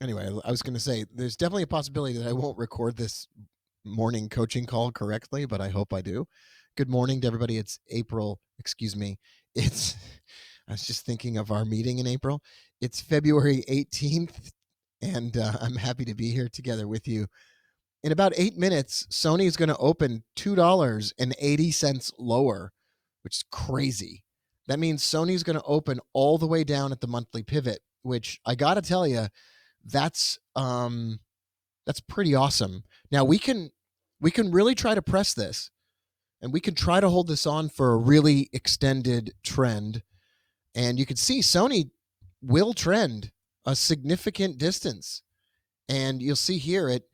Anyway, I was going to say there's definitely a possibility that I won't record this morning coaching call correctly, but I hope I do. Good morning to everybody. It's April, excuse me. It's I was just thinking of our meeting in April. It's February 18th, and I'm happy to be here together with you. In about 8 minutes, Sony is going to open $2.80 lower, which is crazy. That means Sony's going to open all the way down at the monthly pivot, which I got to tell you, that's that's pretty awesome. Now we can really try to press this, and we can try to hold this on for a really extended trend. And you can see Sony will trend a significant distance. And you'll see here it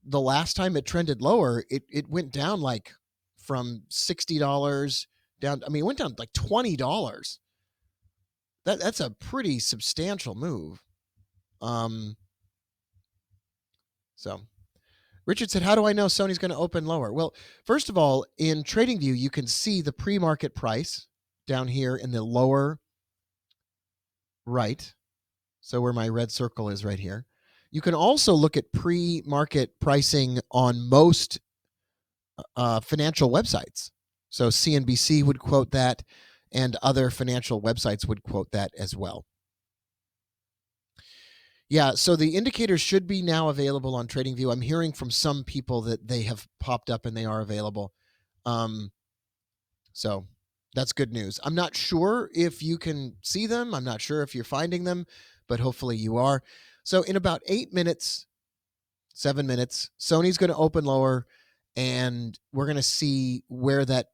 the last time it trended lower, it went down like from $60 down. I mean, it went down like $20. That's a pretty substantial move. Um, so Richard said, "How do I know Sony's going to open lower?" Well, first of all, in TradingView, you can see the pre-market price down here in the lower right. So where my red circle is right here. You can also look at pre-market pricing on most financial websites. So CNBC would quote that, and other financial websites would quote that as well. Yeah, so the indicators should be now available on TradingView. I'm hearing from some people that they have popped up and they are available. So that's good news. I'm not sure if you can see them. I'm not sure if you're finding them, but hopefully you are. So in about 8 minutes, 7 minutes, Sony's going to open lower, and we're going to see where that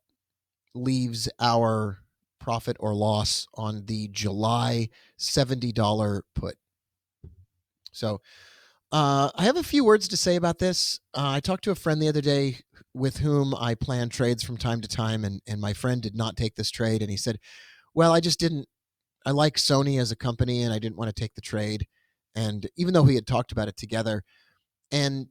leaves our profit or loss on the July $70 put. So I have a few words to say about this. I talked to a friend the other day with whom I plan trades from time to time, and my friend did not take this trade. And he said, well, I just didn't, I like Sony as a company, and I didn't want to take the trade. And even though we had talked about it together, and,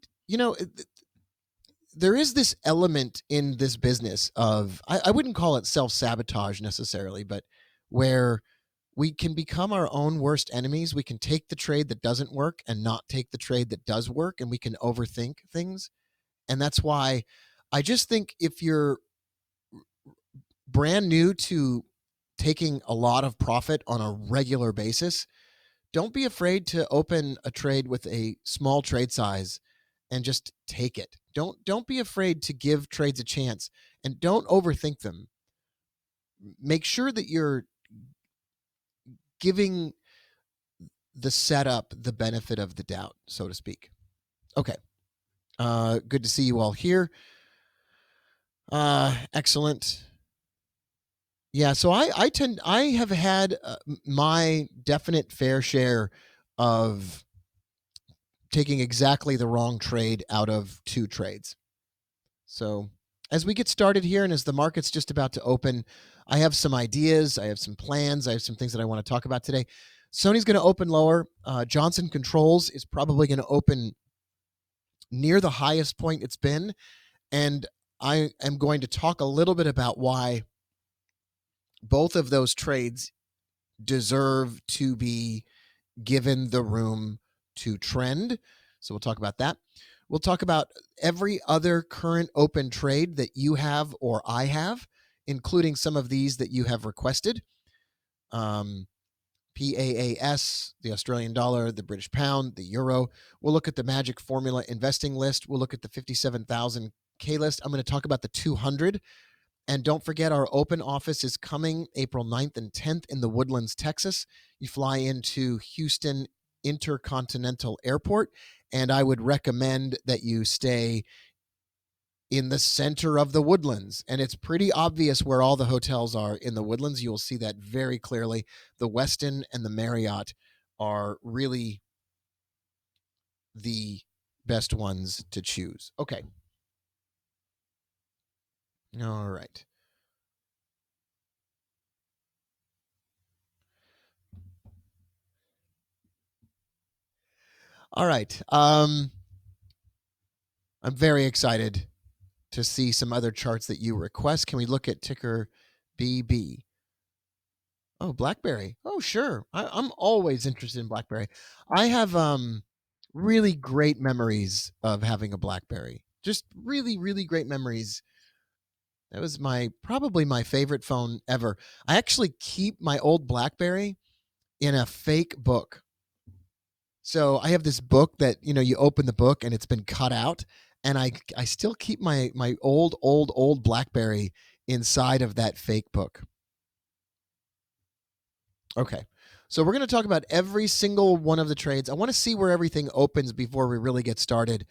there is this element in this business of, I wouldn't call it self-sabotage necessarily, but where we can become our own worst enemies. We can take the trade that doesn't work and not take the trade that does work, and we can overthink things. And that's why I just think if you're brand new to taking a lot of profit on a regular basis, don't be afraid to open a trade with a small trade size and just take it. Don't be afraid to give trades a chance, and don't overthink them. Make sure that you're giving the setup the benefit of the doubt, so to speak. Okay. Good to see you all here. Excellent. Yeah, so I have had my definite fair share of taking exactly the wrong trade out of two trades. So as we get started here, and as the market's just about to open, I have some ideas, I have some plans, I have some things that I want to talk about today. Sony's going to open lower. Johnson Controls is probably going to open near the highest point it's been, and I am going to talk a little bit about why both of those trades deserve to be given the room to trend. So we'll talk about that. We'll talk about every other current open trade that you have or I have, including some of these that you have requested. PAAS, the Australian dollar, the British pound, the euro. We'll look at the magic formula investing list. We'll look at the 57,000K list. I'm going to talk about the 200. And don't forget, our open office is coming April 9th and 10th in the Woodlands, Texas. You fly into Houston Intercontinental Airport, and I would recommend that you stay in the center of the Woodlands. And it's pretty obvious where all the hotels are in the Woodlands. You will see that very clearly. The Westin and the Marriott are really the best ones to choose. Okay. All right. All right. I'm very excited to see some other charts that you request. Can we look at ticker BB? Oh, BlackBerry. Oh, sure. I'm always interested in BlackBerry. I have really great memories of having a BlackBerry. Just really, really great memories. That was my probably my favorite phone ever. I actually keep my old BlackBerry in a fake book. So I have this book that you open the book and it's been cut out, and I still keep my old BlackBerry inside of that fake book. Okay. So we're going to talk about every single one of the trades. I want to see where everything opens before we really get started.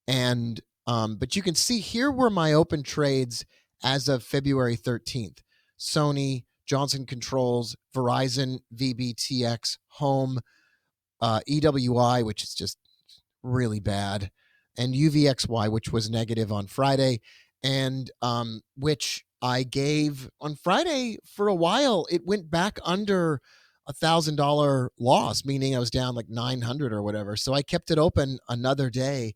And but you can see here were my open trades as of February 13th. Sony, Johnson Controls, Verizon, VBTX, Home, EWI, which is just really bad, and UVXY, which was negative on Friday, and which I gave on Friday for a while. It went back under $1,000 loss, meaning I was down like 900 or whatever. So I kept it open another day,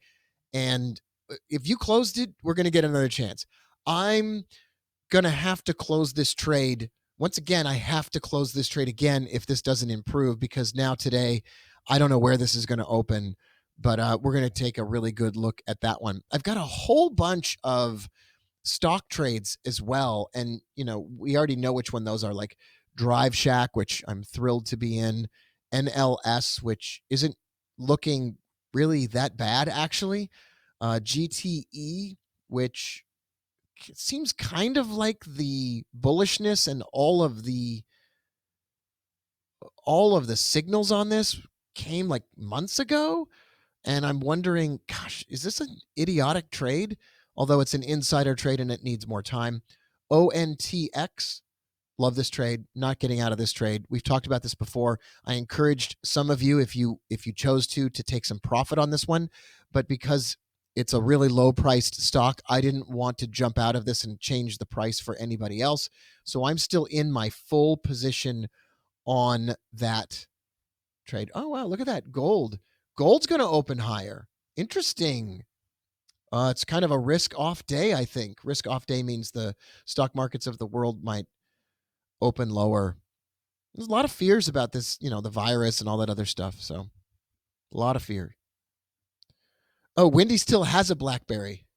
and if you closed it, we're going to get another chance. I'm going to have to close this trade. Once again, I have to close this trade again if this doesn't improve, because now today, I don't know where this is going to open, but we're going to take a really good look at that one. I've got a whole bunch of stock trades as well. And, we already know which one those are, like Drive Shack, which I'm thrilled to be in, NLS, which isn't looking really that bad, actually, GTE, which it seems kind of like the bullishness and all of the signals on this came like months ago, and I'm wondering, gosh, is this an idiotic trade? Although it's an insider trade and it needs more time. ONTX, love this trade, not getting out of this trade. We've talked about this before. I encouraged some of you, if you chose to take some profit on this one, but because it's a really low priced stock, I didn't want to jump out of this and change the price for anybody else. So I'm still in my full position on that trade. Oh wow, look at that. Gold's going to open higher. Interesting. It's kind of a risk off day, I think. Risk off day means the stock markets of the world might open lower. There's a lot of fears about this, the virus and all that other stuff. So a lot of fear. Oh, Wendy still has a BlackBerry.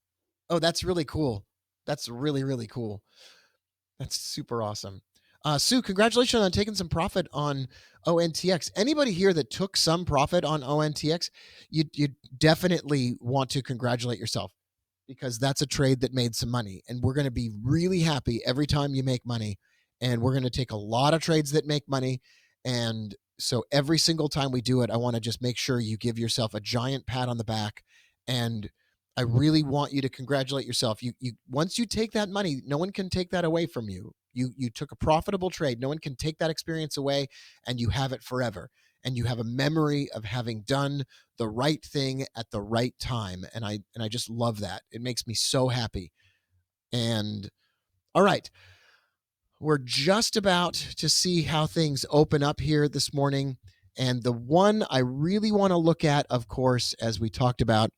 Oh, that's really cool. That's really, really cool. That's super awesome. Sue, congratulations on taking some profit on ONTX. Anybody here that took some profit on ONTX, you definitely want to congratulate yourself, because that's a trade that made some money. And we're going to be really happy every time you make money. And we're going to take a lot of trades that make money. And so every single time we do it, I want to just make sure you give yourself a giant pat on the back. And I really want you to congratulate yourself. You once you take that money, no one can take that away from you. You took a profitable trade. No one can take that experience away, and you have it forever. And you have a memory of having done the right thing at the right time. And I just love that. It makes me so happy. And all right, we're just about to see how things open up here this morning. And the one I really want to look at, of course, as we talked about,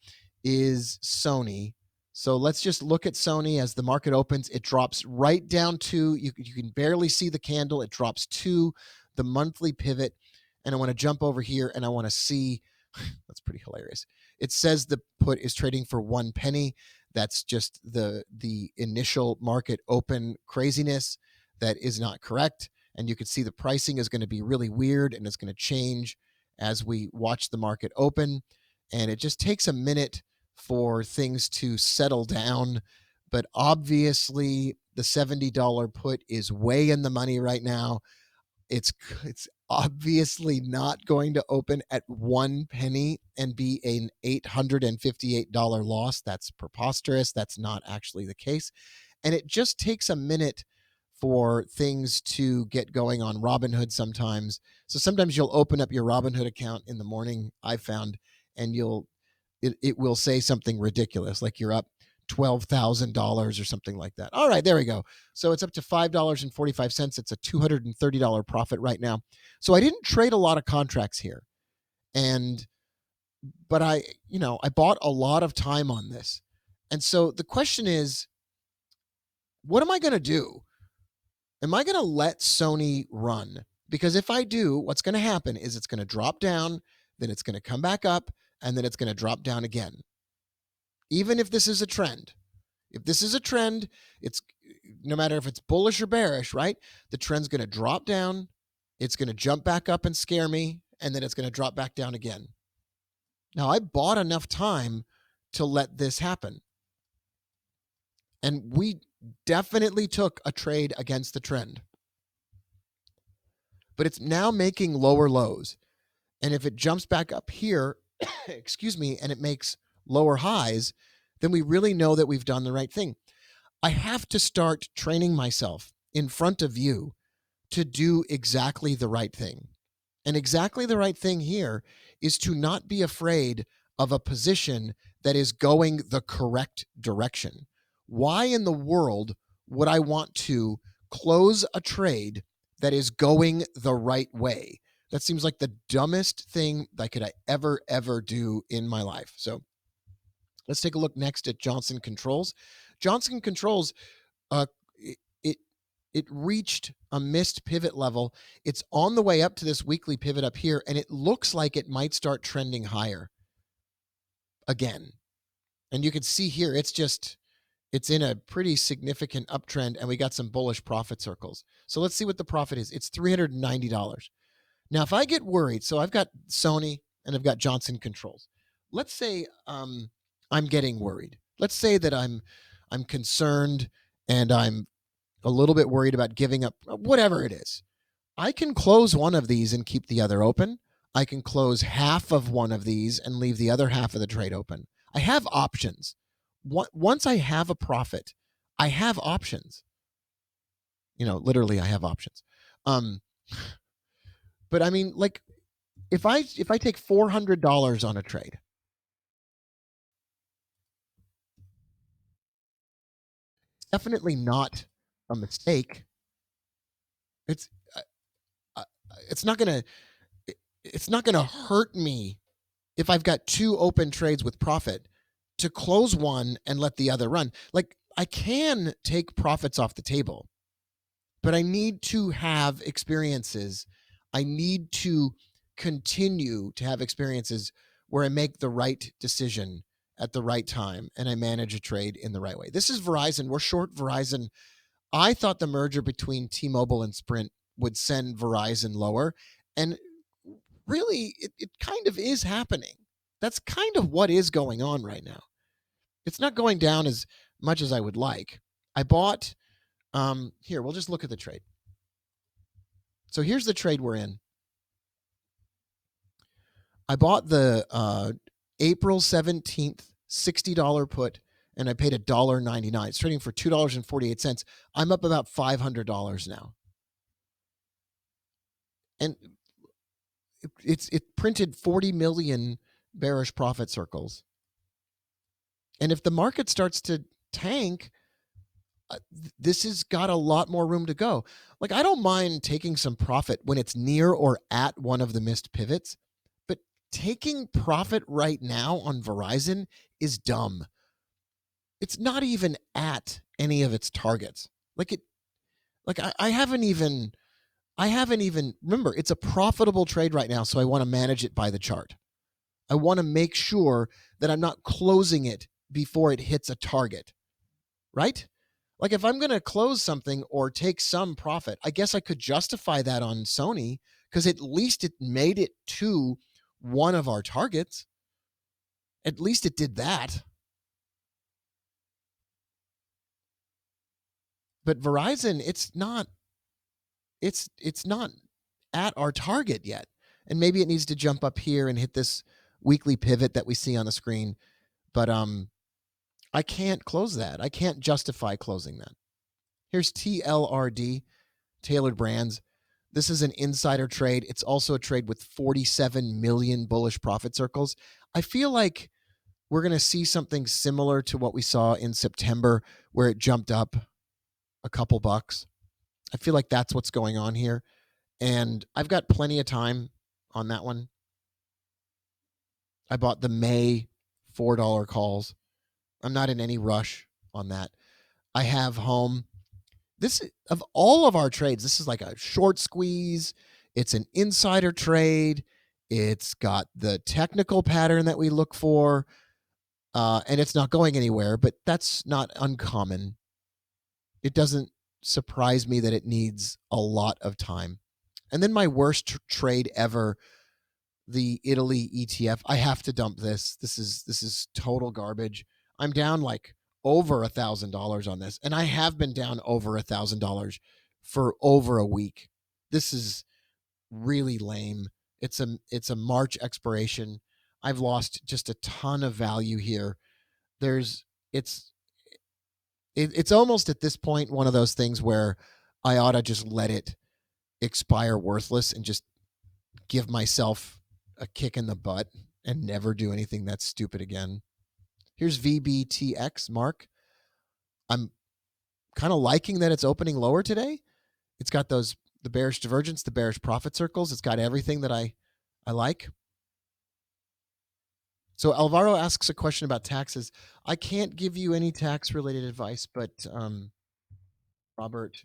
is Sony. So let's just look at Sony as the market opens. It drops right down to, you can barely see the candle. It drops to the monthly pivot. And I want to jump over here and I want to see, that's pretty hilarious. It says the put is trading for 1 penny. That's just the initial market open craziness. That is not correct. And you can see the pricing is going to be really weird, and it's going to change as we watch the market open. And it just takes a minute for things to settle down. But obviously, the $70 put is way in the money right now. It's obviously not going to open at 1 penny and be an $858 loss. That's preposterous. That's not actually the case. And it just takes a minute for things to get going on Robinhood sometimes. So sometimes you'll open up your Robinhood account in the morning, I've found, and it will say something ridiculous, like you're up $12,000 or something like that. All right, there we go. So it's up to $5.45. It's a $230 profit right now. So I didn't trade a lot of contracts here. But I bought a lot of time on this. And so the question is, what am I going to do? Am I going to let Sony run? Because if I do, what's going to happen is it's going to drop down, then it's going to come back up, and then it's going to drop down again. Even if this is a trend. If this is a trend, it's no matter if it's bullish or bearish, right? The trend's going to drop down, it's going to jump back up and scare me, and then it's going to drop back down again. Now, I bought enough time to let this happen. And we definitely took a trade against the trend. But it's now making lower lows. And if it jumps back up here, excuse me, and it makes lower highs, then we really know that we've done the right thing. I have to start training myself in front of you to do exactly the right thing. And exactly the right thing here is to not be afraid of a position that is going the correct direction. Why in the world would I want to close a trade that is going the right way? That seems like the dumbest thing that could I ever do in my life. So let's take a look next at Johnson Controls. Johnson Controls, it reached a missed pivot level. It's on the way up to this weekly pivot up here, and it looks like it might start trending higher again. And you can see here, it's in a pretty significant uptrend, and we got some bullish profit circles. So let's see what the profit is. It's $390. Now, if I get worried, so I've got Sony and I've got Johnson Controls. Let's say I'm getting worried. Let's say that I'm concerned and I'm a little bit worried about giving up, whatever it is. I can close one of these and keep the other open. I can close half of one of these and leave the other half of the trade open. I have options. Once I have a profit, I have options. Literally I have options. But I mean, like, if I take $400 on a trade, definitely not a mistake. It's not gonna hurt me if I've got two open trades with profit to close one and let the other run. Like, I can take profits off the table, but I need to have experiences. I need to continue to have experiences where I make the right decision at the right time and I manage a trade in the right way. This is Verizon. We're short Verizon. I thought the merger between T-Mobile and Sprint would send Verizon lower, and really it kind of is happening. That's kind of what is going on right now. It's not going down as much as I would like. I bought here, we'll just look at the trade. So here's the trade we're in. I bought the April 17th $60 put, and I paid $1.99. It's trading for $2.48. I'm up about $500 now. And it printed 40 million bearish profit circles. And if the market starts to tank, this has got a lot more room to go. Like, I don't mind taking some profit when it's near or at one of the missed pivots, but taking profit right now on Verizon is dumb. It's not even at any of its targets. I haven't even remember, it's a profitable trade right now, so I want to manage it by the chart. I want to make sure that I'm not closing it before it hits a target, right? Like, if I'm going to close something or take some profit, I guess I could justify that on Sony because at least it made it to one of our targets. At least it did that. But Verizon, it's not at our target yet. And maybe it needs to jump up here and hit this weekly pivot that we see on the screen. But I can't close that. I can't justify closing that. Here's TLRD, Tailored Brands. This is an insider trade. It's also a trade with 47 million bullish profit circles. I feel like we're going to see something similar to what we saw in September, where it jumped up a couple bucks. I feel like that's what's going on here. And I've got plenty of time on that one. I bought the May $4 calls. I'm not in any rush on that. I have home. This, of all of our trades, this is like a short squeeze. It's an insider trade. It's got the technical pattern that we look for, and it's not going anywhere, but that's not uncommon. It doesn't surprise me that it needs a lot of time. And then my worst trade ever, the Italy ETF. I have to dump this. This is total garbage. I'm down like over $1,000 on this, and I have been down over $1,000 for over a week. This is really lame. It's a March expiration. I've lost just a ton of value here. There's it's almost at this point one of those things where I ought to just let it expire worthless and just give myself a kick in the butt and never do anything that's stupid again. Here's VBTX, Mark. I'm kind of liking that it's opening lower today. It's got the bearish divergence, the bearish profit circles. It's got everything that I like. So Alvaro asks a question about taxes. I can't give you any tax related advice, but Robert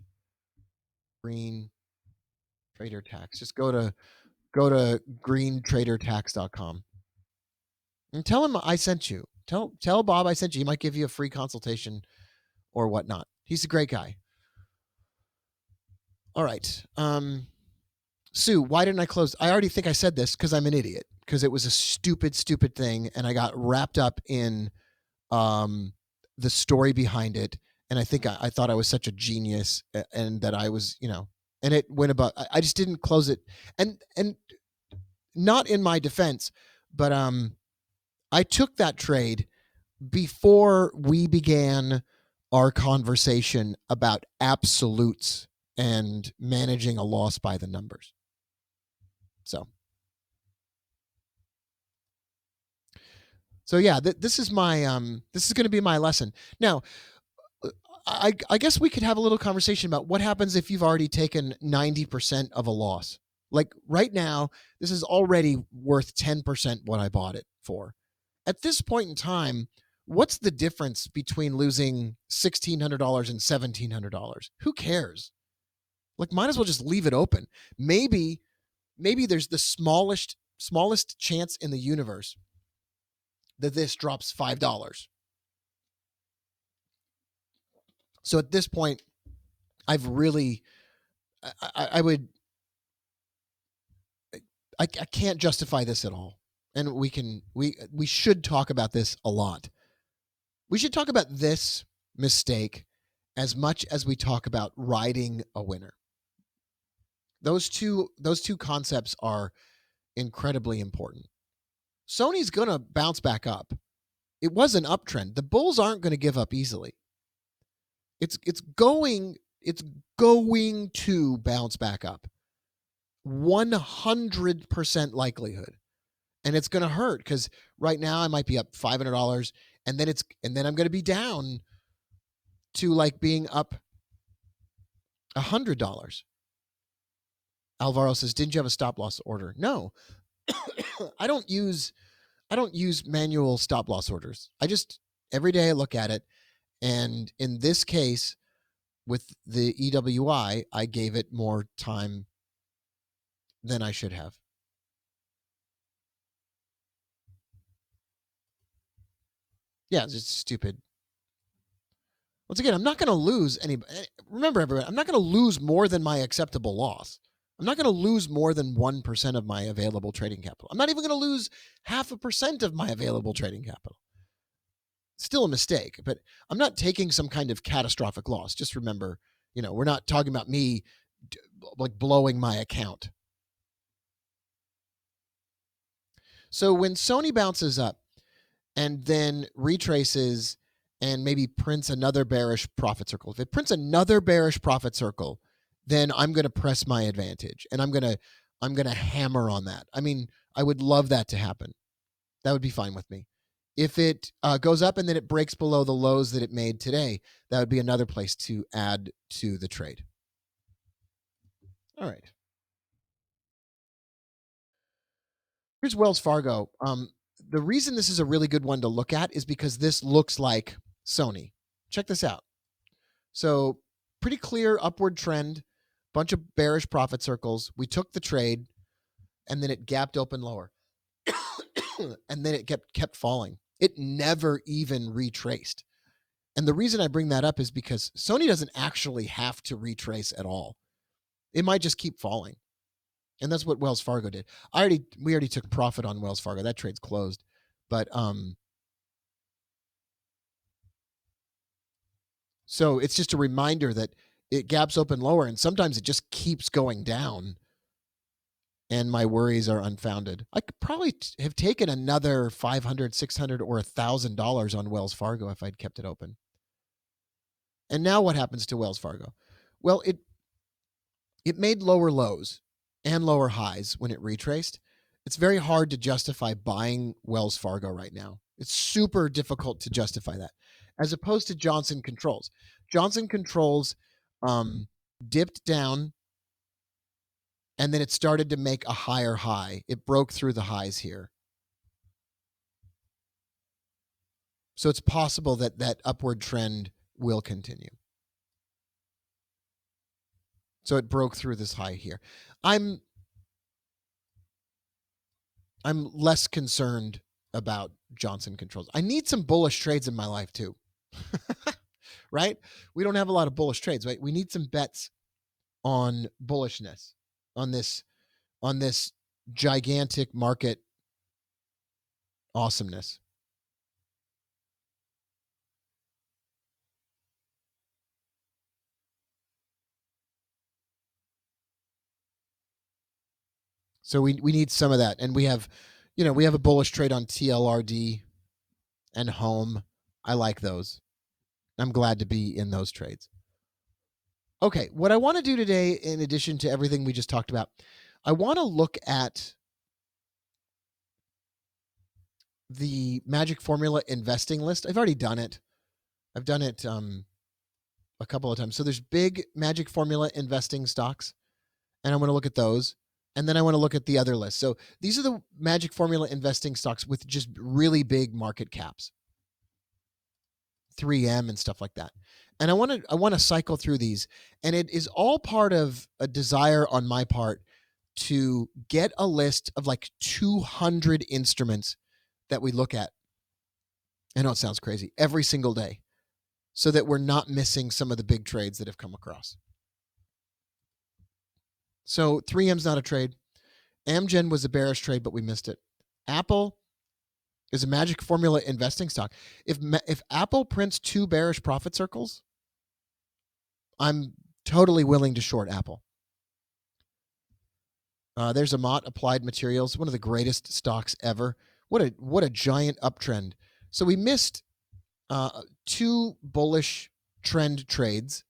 Green Trader Tax. Just go to greentradertax.com and tell him I sent you. Tell Bob I sent you. He might give you a free consultation or whatnot. He's a great guy. All right. Sue, why didn't I close? I already think I said this because I'm an idiot, because it was a stupid thing, and I got wrapped up in the story behind it, and I think I thought I was such a genius, and that I was, and it went about. I just didn't close it, and not in my defense, but I took that trade before we began our conversation about absolutes and managing a loss by the numbers. So yeah, this is my this is going to be my lesson. Now, I guess we could have a little conversation about what happens if you've already taken 90% of a loss. Like right now, this is already worth 10% what I bought it for. At this point in time, what's the difference between losing $1,600 and $1,700? Who cares? Like, might as well just leave it open. Maybe there's the smallest chance in the universe that this drops $5. So at this point, I've really, I can't justify this at all. And we should talk about this a lot. We should talk about this mistake as much as we talk about riding a winner. Those two concepts are incredibly important. Sony's going to bounce back up. It was an uptrend. The bulls aren't going to give up easily. It's going to bounce back up. 100% likelihood. And it's going to hurt because right now I might be up $500, and then I'm going to be down to like being up $100. Alvaro says, "Didn't you have a stop loss order?" No. I don't use manual stop loss orders. I just every day I look at it, and in this case with the EWI, I gave it more time than I should have. Yeah, it's just stupid. Once again, I'm not going to lose any. Remember, everyone, I'm not going to lose more than my acceptable loss. I'm not going to lose more than 1% of my available trading capital. I'm not even going to lose 0.5% of my available trading capital. Still a mistake, but I'm not taking some kind of catastrophic loss. Just remember, we're not talking about me like blowing my account. So when Sony bounces up and then retraces and maybe prints another bearish profit circle, if it prints another bearish profit circle, then I'm going to press my advantage, and I'm going to hammer on that. I mean, I would love that to happen. That would be fine with me. If it goes up and then it breaks below the lows that it made today, that would be another place to add to the trade. All right. Here's Wells Fargo. The reason this is a really good one to look at is because this looks like Sony. Check this out. So pretty clear upward trend, bunch of bearish profit circles. We took the trade, and then it gapped open lower. And then it kept falling. It never even retraced. And the reason I bring that up is because Sony doesn't actually have to retrace at all. It might just keep falling. And that's what Wells Fargo did. We already took profit on Wells Fargo. That trade's closed. But so it's just a reminder that it gaps open lower, and sometimes it just keeps going down, and my worries are unfounded. I could probably have taken another $500, $600, or $1,000 on Wells Fargo if I'd kept it open. And now what happens to Wells Fargo? Well, it made lower lows and lower highs when it retraced. It's very hard to justify buying Wells Fargo right now. It's super difficult to justify that, as opposed to Johnson Controls. Johnson Controls dipped down, and then it started to make a higher high. It broke through the highs here. So it's possible that that upward trend will continue. So it broke through this high here. I'm less concerned about Johnson Controls. I need some bullish trades in my life too. Right? We don't have a lot of bullish trades, right? We need some bets on bullishness, on this gigantic market awesomeness. So we need some of that. And we have a bullish trade on TLRD and Home. I like those. I'm glad to be in those trades. Okay, what I want to do today, in addition to everything we just talked about, I want to look at the Magic Formula investing list. I've already done it. I've done it a couple of times. So there's big Magic Formula investing stocks, and I want to look at those. And then I want to look at the other list. So these are the Magic Formula investing stocks with just really big market caps, 3M and stuff like that. And I want to cycle through these, and it is all part of a desire on my part to get a list of like 200 instruments that we look at. I know it sounds crazy, every single day, so that we're not missing some of the big trades that have come across. So 3M's not a trade. Amgen was a bearish trade, but we missed it. Apple is a Magic Formula investing stock. If Apple prints 2 bearish profit circles, I'm totally willing to short Apple. There's Amat Applied Materials, one of the greatest stocks ever. What a giant uptrend. So we missed 2 bullish trend trades.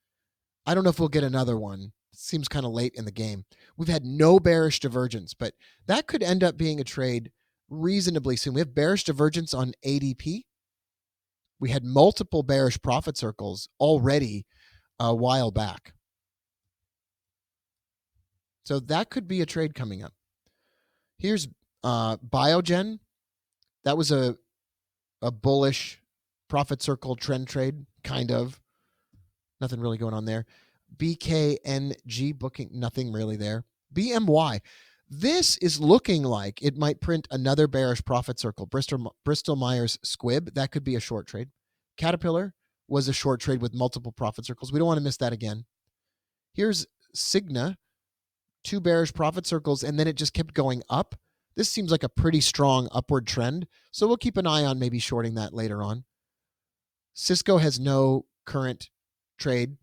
I don't know if we'll get another one. It seems kind of late in the game. We've had no bearish divergence, but that could end up being a trade reasonably soon. We have bearish divergence on ADP. We had multiple bearish profit circles already a while back. So that could be a trade coming up. Here's Biogen. That was a bullish profit circle trend trade, kind of. Nothing really going on there. BKNG booking, nothing really there. BMY. This is looking like it might print another bearish profit circle. Bristol Myers Squibb, that could be a short trade. Caterpillar was a short trade with multiple profit circles. We don't want to miss that again. Here's Cigna, 2 bearish profit circles, and then it just kept going up. This seems like a pretty strong upward trend, so we'll keep an eye on maybe shorting that later on. Cisco has no current trade.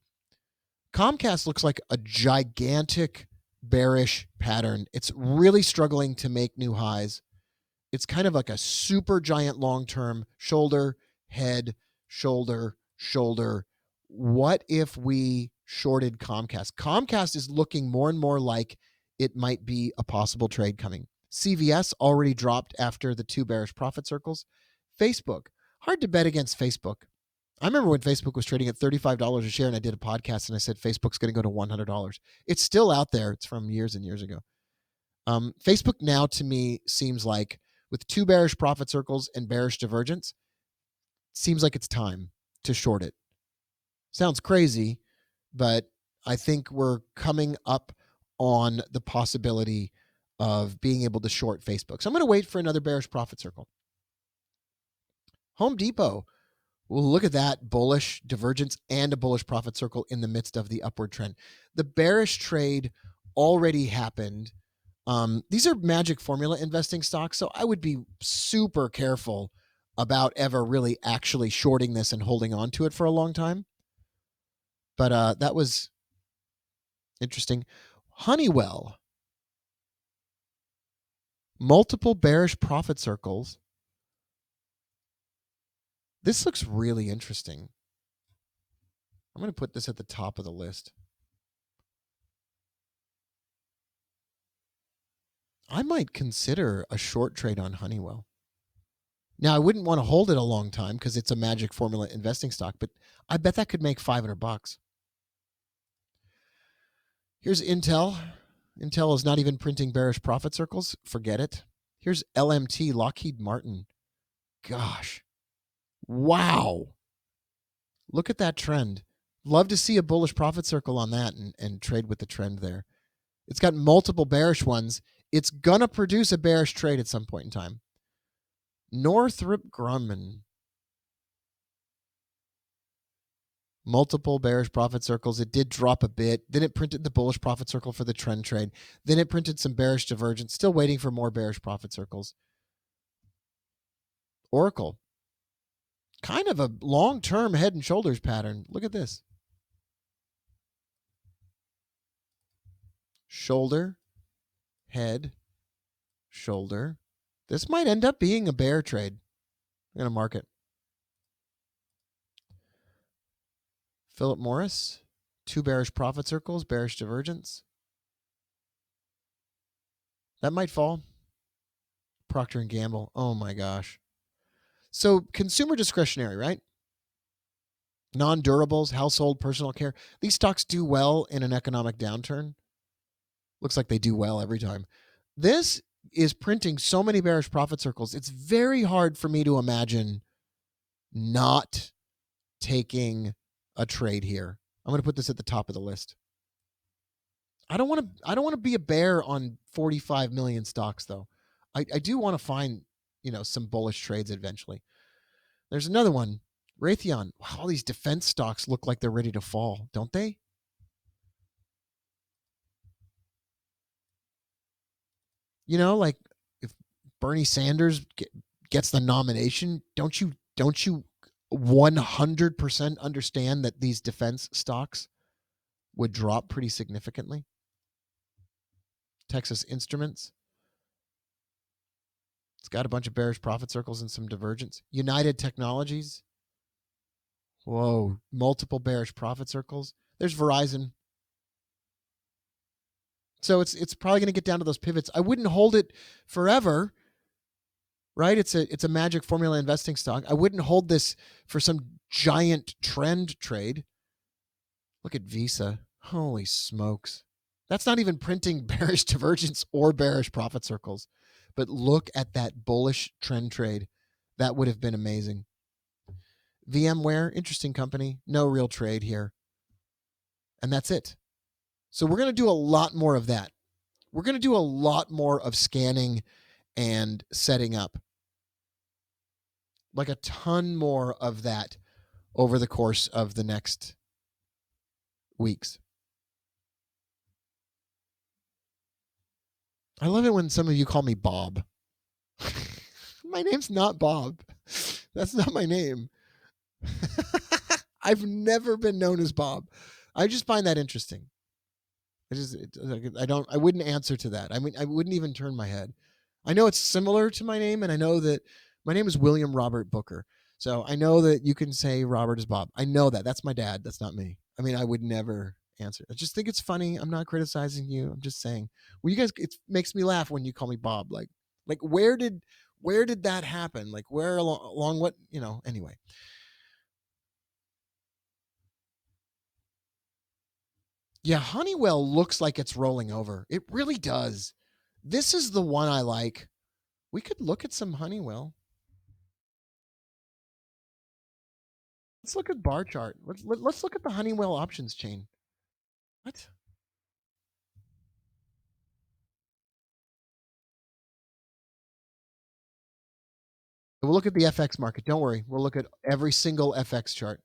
Comcast looks like a gigantic bearish pattern. It's really struggling to make new highs. It's kind of like a super giant long-term shoulder, head, shoulder, shoulder. What if we shorted Comcast? Comcast is looking more and more like it might be a possible trade coming. CVS already dropped after the 2 bearish profit circles. Facebook, hard to bet against Facebook. I remember when Facebook was trading at $35 a share, and I did a podcast and I said Facebook's going to go to $100. It's still out there. It's from years and years ago. Facebook now to me seems like, with 2 bearish profit circles and bearish divergence, seems like it's time to short it. Sounds crazy, but I think we're coming up on the possibility of being able to short Facebook. So I'm going to wait for another bearish profit circle. Home Depot. Well, look at that bullish divergence and a bullish profit circle in the midst of the upward trend. The bearish trade already happened. These are magic formula investing stocks, so I would be super careful about ever really actually shorting this and holding on to it for a long time. But that was interesting. Honeywell, multiple bearish profit circles. This looks really interesting. I'm going to put this at the top of the list. I might consider a short trade on Honeywell. Now, I wouldn't want to hold it a long time because it's a magic formula investing stock, but I bet that could make $500. Here's Intel. Intel is not even printing bearish profit circles. Forget it. Here's LMT, Lockheed Martin. Gosh. Wow. Look at that trend. Love to see a bullish profit circle on that and trade with the trend there. It's got multiple bearish ones. It's going to produce a bearish trade at some point in time. Northrop Grumman. Multiple bearish profit circles. It did drop a bit. Then it printed the bullish profit circle for the trend trade. Then it printed some bearish divergence. Still waiting for more bearish profit circles. Oracle. Kind of a long-term head and shoulders pattern. Look at this. Shoulder, head, shoulder. This might end up being a bear trade. I'm going to mark it. Philip Morris, 2 bearish profit circles, bearish divergence. That might fall. Procter & Gamble. Oh my gosh. So consumer discretionary, right? Non-durables, household, personal care. These stocks do well in an economic downturn. Looks like they do well every time. This is printing so many bearish profit circles. It's very hard for me to imagine not taking a trade here. I'm going to put this at the top of the list. I don't want to be a bear on 45 million stocks though. I do want to find, some bullish trades eventually. There's another one, Raytheon. Wow, all these defense stocks look like they're ready to fall, don't they? Like if Bernie Sanders gets the nomination, don't you 100% understand that these defense stocks would drop pretty significantly? Texas Instruments. It's got a bunch of bearish profit circles and some divergence. United Technologies. Whoa, multiple bearish profit circles. There's Verizon. So it's probably going to get down to those pivots. I wouldn't hold it forever, right? It's a magic formula investing stock. I wouldn't hold this for some giant trend trade. Look at Visa. Holy smokes. That's not even printing bearish divergence or bearish profit circles. But look at that bullish trend trade. That would have been amazing. VMware, interesting company. No real trade here. And that's it. So we're going to do a lot more of that. We're going to do a lot more of scanning and setting up. Like a ton more of that over the course of the next weeks. I love it when some of you call me Bob. My name's not Bob. That's not my name. I've never been known as Bob. I just find that interesting. I wouldn't answer to that. I mean, I wouldn't even turn my head. I know it's similar to my name, and I know that my name is William Robert Booker. So I know that you can say Robert is Bob. I know that. That's my dad. That's not me. I mean, I would never answer. I just think it's funny. I'm not criticizing you. I'm just saying. Well, you guys, it makes me laugh when you call me Bob. Like where did that happen? Like where along what, anyway. Yeah, Honeywell looks like it's rolling over. It really does. This is the one I like. We could look at some Honeywell. Let's look at bar chart. Let's look at the Honeywell options chain. What? We'll look at the FX market. Don't worry. We'll look at every single FX chart.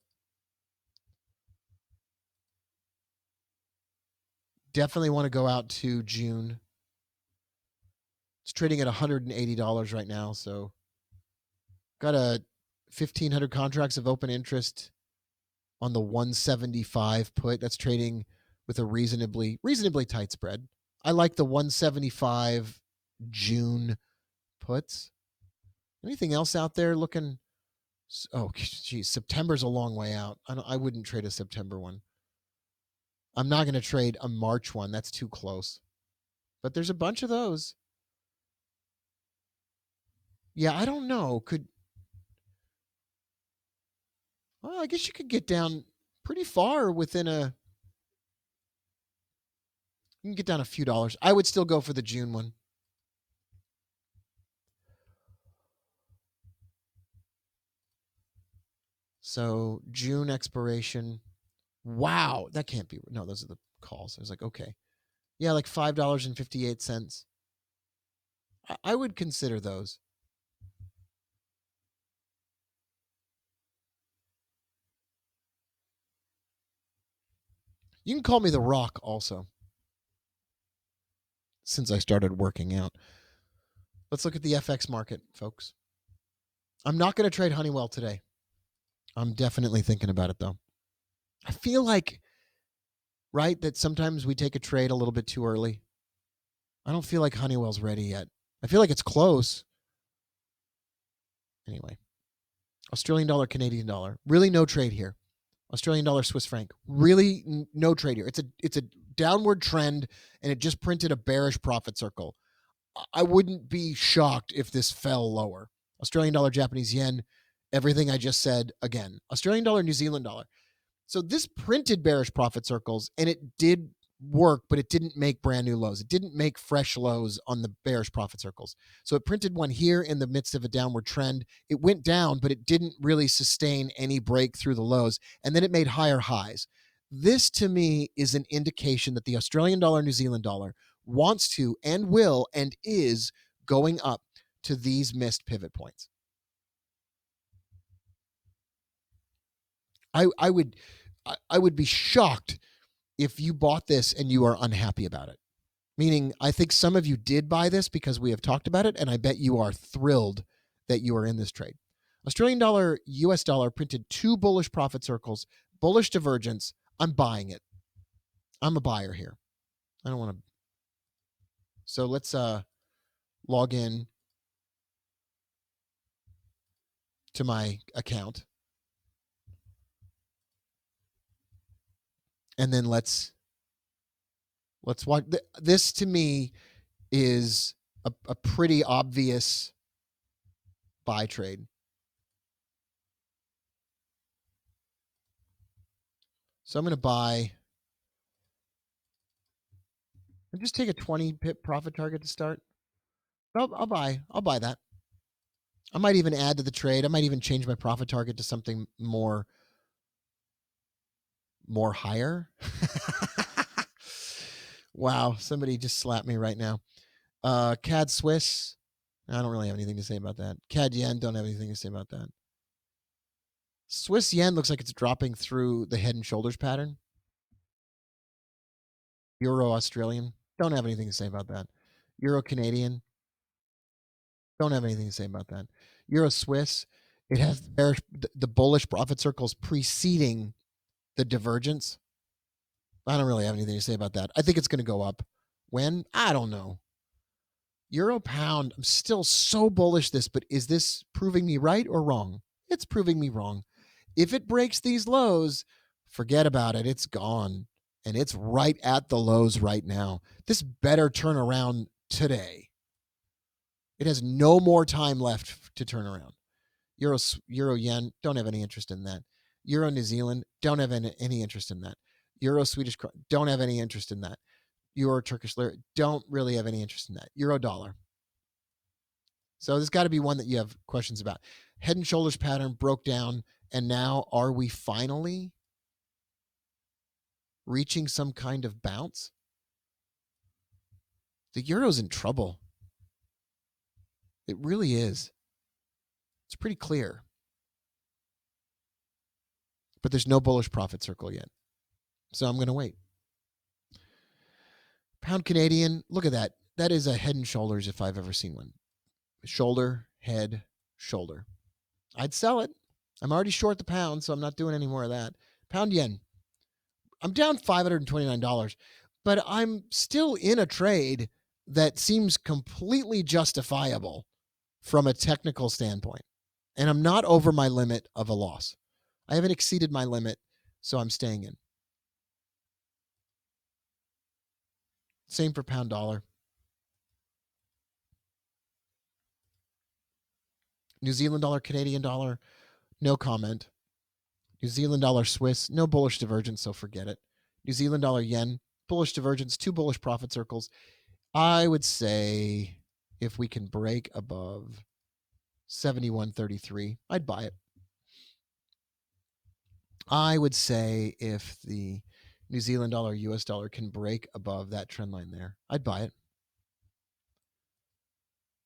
Definitely want to go out to June. It's trading at $180 right now. So got a 1,500 contracts of open interest on the 175 put. That's trading with a reasonably tight spread. I like the 175 June puts. Anything else out there looking? Oh, geez, September's a long way out. I wouldn't trade a September one. I'm not going to trade a March one. That's too close. But there's a bunch of those. Yeah, I don't know. Well, I guess you could get down pretty far within a. You can get down a few dollars. I would still go for the June one. So June expiration. Wow, that can't be. No, those are the calls. I was like, okay, yeah, like $5.58. I would consider those. You can call me the Rock also. Since I started working out. Let's look at the FX market, folks. I'm not going to trade Honeywell today. I'm definitely thinking about it though. I feel like, right, that sometimes we take a trade a little bit too early. I don't feel like Honeywell's ready yet. I feel like it's close. Anyway, Australian dollar, Canadian dollar. Really no trade here. Australian dollar, Swiss franc. Really no trade here. It's a downward trend, and it just printed a bearish profit circle. I wouldn't be shocked if this fell lower. Australian dollar, Japanese yen, everything I just said again. Australian dollar, New Zealand dollar. So this printed bearish profit circles, and it did work, but it didn't make brand new lows. It didn't make fresh lows on the bearish profit circles. So it printed one here in the midst of a downward trend. It went down, but it didn't really sustain any break through the lows. And then it made higher highs. This to me is an indication that the Australian dollar, New Zealand dollar wants to and will and is going up to these missed pivot points. I would be shocked if you bought this and you are unhappy about it. Meaning, I think some of you did buy this because we have talked about it, and I bet you are thrilled that you are in this trade. Australian dollar, US dollar printed two bullish profit circles, bullish divergence. I'm buying it. I'm a buyer here. I don't want to. So let's log in to my account. And then let's watch. This to me is a pretty obvious buy trade. So I'm going to buy. And just take a 20 pip profit target to start. I'll buy that. I might even add to the trade. I might even change my profit target to something more higher. Wow, somebody just slapped me right now. CAD Swiss. I don't really have anything to say about that. CAD Yen, don't have anything to say about that. Swiss Yen looks like it's dropping through the head and shoulders pattern. Euro Australian, don't have anything to say about that. Euro Canadian, don't have anything to say about that. Euro Swiss, it has the bullish profit circles preceding the divergence. I don't really have anything to say about that. I think it's going to go up. When? I don't know. Euro pound, I'm still so bullish this, but is this proving me right or wrong? It's proving me wrong. If it breaks these lows, forget about it. It's gone. And it's right at the lows right now. This better turn around today. It has no more time left to turn around. Euro yen, don't have any interest in that. Euro New Zealand, don't have any interest in that. Euro Swedish krona, don't have any interest in that. Euro Turkish lira, don't really have any interest in that. Euro dollar. So there's got to be one that you have questions about. Head and shoulders pattern broke down, and now are we finally reaching some kind of bounce, the euro's in trouble. It really is. It's pretty clear. But there's no bullish profit circle yet. So I'm going to wait. Pound Canadian, look at that. That is a Head and Shoulders if I've ever seen one. Shoulder, head, shoulder. I'd sell it. I'm already short the pound, so I'm not doing any more of that. Pound yen. I'm down $529, but I'm still in a trade that seems completely justifiable from a technical standpoint. And I'm not over my limit of a loss. I haven't exceeded my limit, so I'm staying in. Same for pound dollar. New Zealand dollar, Canadian dollar, no comment. New Zealand dollar, Swiss, no bullish divergence, so forget it. New Zealand dollar, yen, bullish divergence, 2 bullish profit circles. I would say if we can break above 71.33, I'd buy it. I would say if the New Zealand dollar, US dollar can break above that trend line there, I'd buy it.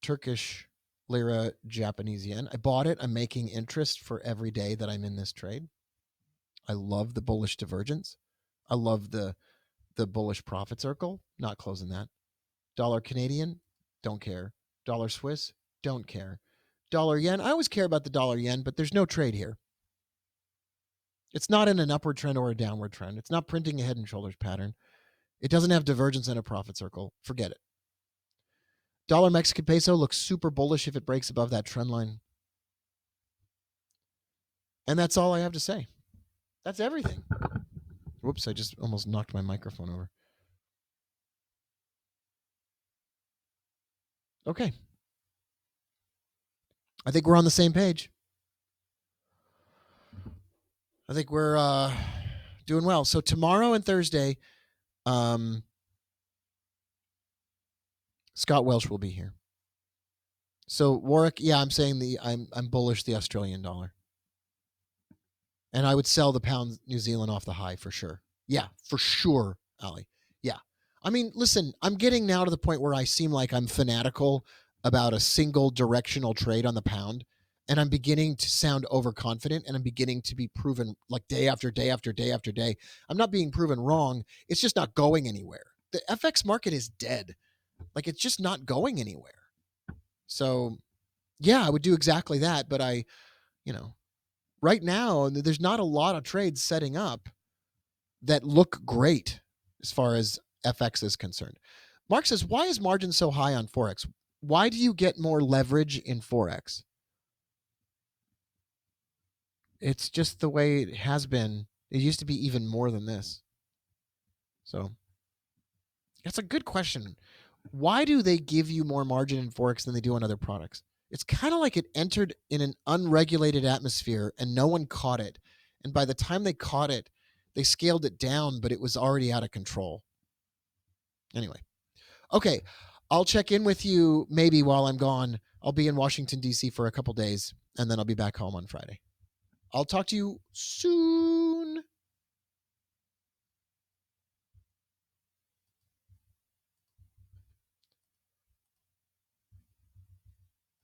Turkish lira, Japanese yen. I bought it. I'm making interest for every day that I'm in this trade. I love the bullish divergence. I love the bullish profit circle. Not closing that. Dollar Canadian, don't care. Dollar Swiss, don't care. Dollar yen, I always care about the dollar yen, but there's no trade here. It's not in an upward trend or a downward trend. It's not printing a head and shoulders pattern. It doesn't have divergence in a profit circle. Forget it. Dollar Mexican peso looks super bullish if it breaks above that trend line. And that's all I have to say. That's everything. Whoops, I just almost knocked my microphone over. Okay. I think we're on the same page. I think we're doing well. So tomorrow and Thursday, Scott Welsh will be here. So Warwick, yeah, I'm saying I'm bullish the Australian dollar. And I would sell the pound New Zealand off the high for sure. Yeah, for sure, Ali. Yeah. I mean, listen, I'm getting now to the point where I seem like I'm fanatical about a single directional trade on the pound. And I'm beginning to sound overconfident, and I'm beginning to be proven like day after day after day after day. I'm not being proven wrong. It's just not going anywhere. The FX market is dead. Like, it's just not going anywhere. So, yeah, I would do exactly that. But right now, there's not a lot of trades setting up that look great as far as FX is concerned. Mark says, why is margin so high on Forex? Why do you get more leverage in Forex? It's just the way it has been. It used to be even more than this. So that's a good question. Why do they give you more margin in Forex than they do on other products? It's kind of like it entered in an unregulated atmosphere and no one caught it. And by the time they caught it, they scaled it down, but it was already out of control. Anyway. Okay. I'll check in with you maybe while I'm gone. I'll be in Washington, D.C. for a couple days, and then I'll be back home on Friday. I'll talk to you soon.